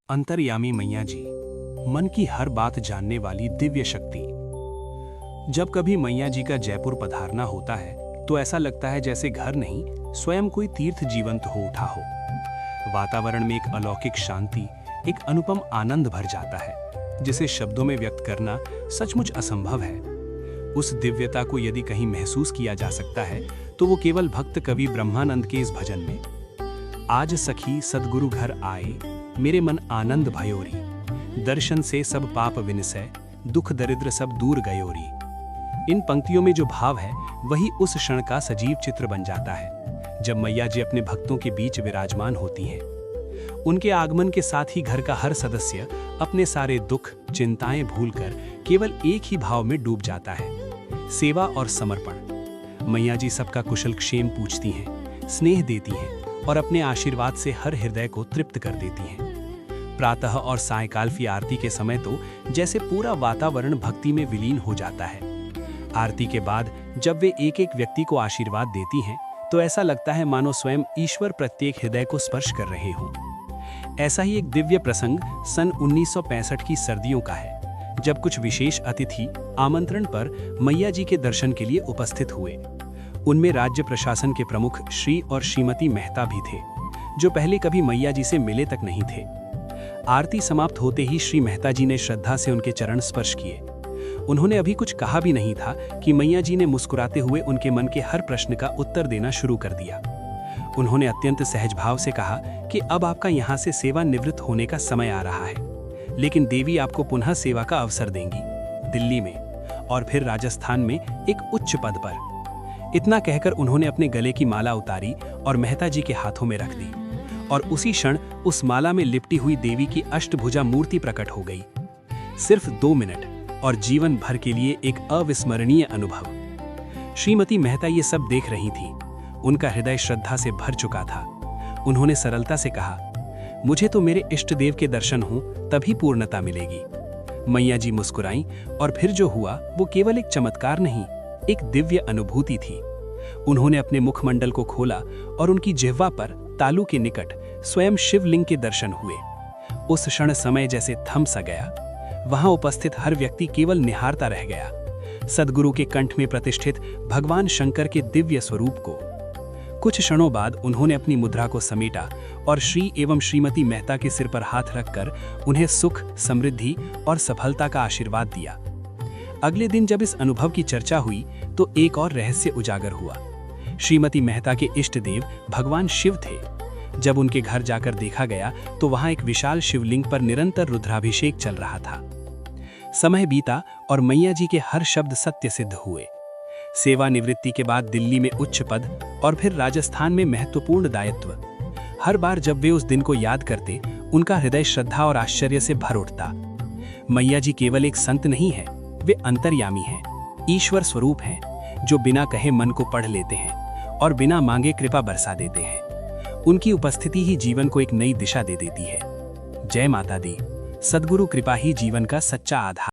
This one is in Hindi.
अंतर्यामी मैया जी, मन की हर बात जानने वाली दिव्य शक्ति। जब कभी मैया जी का जयपुर पधारना होता है तो ऐसा लगता है जैसे घर नहीं, स्वयं कोई तीर्थ जीवंत हो उठा हो। वातावरण में एक अलौकिक शांति, एक अनुपम आनंद भर जाता है जिसे शब्दों में व्यक्त करना सचमुच असंभव है। उस दिव्यता को यदि कहीं महसूस किया जा सकता है तो वो केवल भक्त कवि ब्रह्मानंद के इस भजन में। आज सखी सद्गुरु घर आए, मेरे मन आनंद भयोरी, दर्शन से सब पाप विनसै, दुख दरिद्र सब दूर गयोरी। इन पंक्तियों में जो भाव है वही उस क्षण का सजीव चित्र बन जाता है जब मैया जी अपने भक्तों के बीच विराजमान होती हैं। उनके आगमन के साथ ही घर का हर सदस्य अपने सारे दुख चिंताएं भूलकर केवल एक ही भाव में डूब जाता है, सेवा और समर्पण। मैया जी सबका कुशल क्षेम पूछती हैं, स्नेह देती हैं और अपने आशीर्वाद से हर हृदय को तृप्त कर देती हैं। प्रातः और सायंकाल की आरती के समय तो जैसे पूरा वातावरण भक्ति में विलीन हो जाता है। आरती के बाद जब वे एक एक व्यक्ति को आशीर्वाद देती हैं तो ऐसा लगता है मानो स्वयं ईश्वर प्रत्येक हृदय को स्पर्श कर रहे हों। ऐसा ही एक दिव्य प्रसंग सन 1965 की सर्दियों का है, जब कुछ विशेष अतिथि आमंत्रण पर मैया जी के दर्शन के लिए उपस्थित हुए। उनमें राज्य प्रशासन के प्रमुख श्री और श्रीमती मेहता भी थे, जो पहले कभी मैया जी से मिले तक नहीं थे। आरती समाप्त होते ही श्री मेहता जी ने श्रद्धा से उनके चरण स्पर्श किए। उन्होंने अभी कुछ कहा भी नहीं था कि मैया जी ने मुस्कुराते हुए उनके मन के हर प्रश्न का उत्तर देना शुरू कर दिया। उन्होंने अत्यंत सहज भाव से कहा कि अब आपका यहाँ से सेवा निवृत्त होने का समय आ रहा है, लेकिन देवी आपको पुनः सेवा का अवसर देंगी, दिल्ली में और फिर राजस्थान में एक उच्च पद पर। इतना कहकर उन्होंने अपने गले की माला उतारी और मेहता जी के हाथों में रख दी, और उसी क्षण उस माला में लिपटी हुई देवी की अष्टभुजा मूर्ति प्रकट हो गई। सिर्फ 2 मिनट और जीवन भर के लिए एक अविस्मरणीय अनुभव। श्रीमती मेहता ये सब देख रही थी। उनका हृदय श्रद्धा से भर चुका था। उन्होंने सरलता से कहा, मुझे तो मेरे इष्ट देव के दर्शन हों तभी पूर्णता मिलेगी। मैया जी मुस्कुराईं और फिर जो हुआ वो केवल एक चमत्कार नहीं, एक दिव्य अनुभूति थी। उन्होंने अपने मुखमंडल को खोला और उनकी जिह्वा पर तालू के निकट स्वयं शिवलिंग के दर्शन हुए। उस क्षण समय जैसे थम सा गया। वहां उपस्थित हर व्यक्ति केवल निहारता रह गया, सद्गुरु के कंठ में प्रतिष्ठित भगवान शंकर के दिव्य स्वरूप को। कुछ क्षणों बाद उन्होंने अपनी मुद्रा को समेटा और श्री एवं श्रीमती मेहता के सिर पर हाथ रखकर उन्हें सुख, समृद्धि और सफलता का आशीर्वाद दिया। अगले दिन जब इस अनुभव की चर्चा हुई तो एक और रहस्य उजागर हुआ। श्रीमती मेहता के इष्ट देव भगवान शिव थे। जब उनके घर जाकर देखा गया तो वहां एक विशाल शिवलिंग पर निरंतर रुद्राभिषेक चल रहा था। समय बीता और मैया जी के हर शब्द सत्य सिद्ध हुए। सेवानिवृत्ति के बाद दिल्ली में उच्च पद और फिर राजस्थान में महत्वपूर्ण दायित्व। हर बार जब वे उस दिन को याद करते, उनका हृदय श्रद्धा और आश्चर्य से भर उठता। मैया जी केवल एक संत नहीं है, वे अंतर्यामी हैं, ईश्वर स्वरूप हैं, जो बिना कहे मन को पढ़ लेते हैं और बिना मांगे कृपा बरसा देते हैं। उनकी उपस्थिति ही जीवन को एक नई दिशा दे देती है। जय माता दी। सद्गुरु कृपा ही जीवन का सच्चा आधार।